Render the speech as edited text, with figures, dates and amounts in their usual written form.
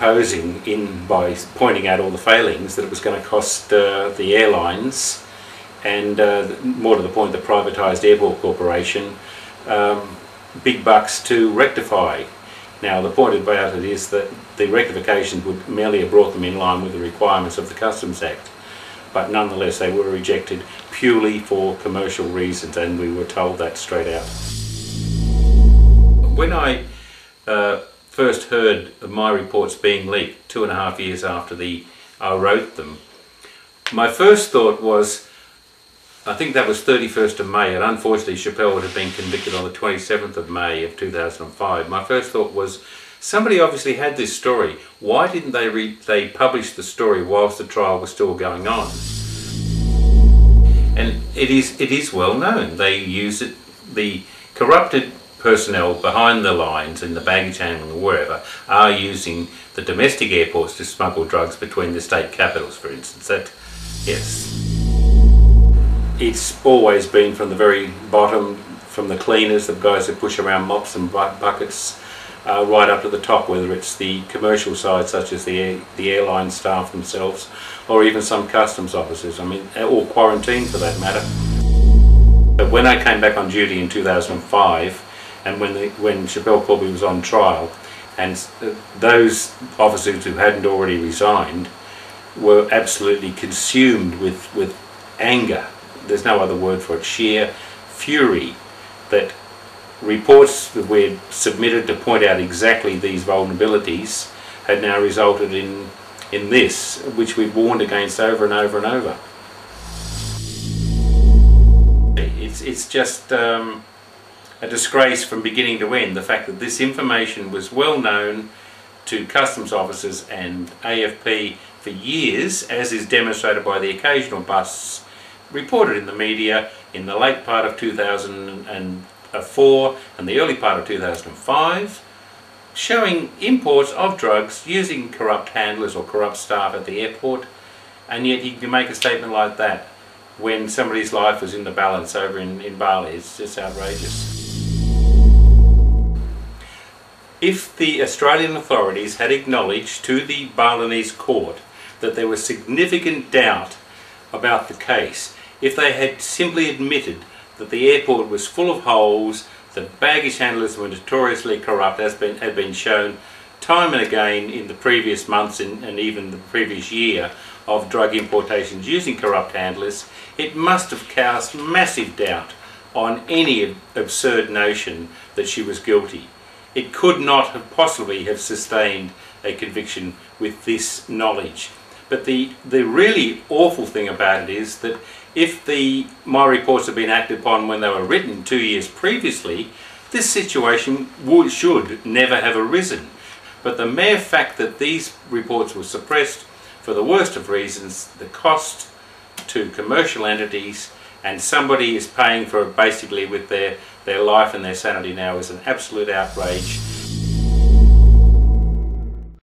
supposing, by pointing out all the failings, that it was going to cost the airlines and, more to the point, the privatised airport corporation, big bucks to rectify. Now, the point about it is that the rectifications would merely have brought them in line with the requirements of the Customs Act, but nonetheless they were rejected purely for commercial reasons, and we were told that straight out. When I first heard of my reports being leaked 2.5 years after I wrote them, my first thought was, I think that was 31st of May, and unfortunately Schapelle would have been convicted on the 27th of May of 2005. My first thought was, somebody obviously had this story. Why didn't they publish the story whilst the trial was still going on? And it is well known. They use it, the corrupted personnel behind the lines in the baggage handling or wherever are using the domestic airports to smuggle drugs between the state capitals, for instance. That, yes. It's always been from the very bottom, from the cleaners, the guys who push around mops and buckets, right up to the top, whether it's the commercial side such as the airline staff themselves, or even some customs officers, I mean, or quarantine for that matter. But when I came back on duty in 2005, and when Schapelle Corby was on trial, and those officers who hadn't already resigned were absolutely consumed with anger. There's no other word for it, sheer fury, that reports that we'd submitted to point out exactly these vulnerabilities had now resulted in this, which we'd warned against over and over and over. It's just a disgrace from beginning to end, the fact that this information was well known to customs officers and AFP for years, as is demonstrated by the occasional busts reported in the media in the late part of 2004 and the early part of 2005, showing imports of drugs using corrupt handlers or corrupt staff at the airport, and yet you can make a statement like that when somebody's life was in the balance over in Bali. It's just outrageous. If the Australian authorities had acknowledged to the Balinese court that there was significant doubt about the case, if they had simply admitted that the airport was full of holes, that baggage handlers were notoriously corrupt, as had been shown time and again in the previous months and even the previous year of drug importations using corrupt handlers, it must have cast massive doubt on any absurd notion that she was guilty. It could not have possibly have sustained a conviction with this knowledge. But the really awful thing about it is that if my reports had been acted upon when they were written 2 years previously, this situation should never have arisen. But the mere fact that these reports were suppressed for the worst of reasons, the cost to commercial entities, and somebody is paying for it basically with their life and their sanity now, is an absolute outrage.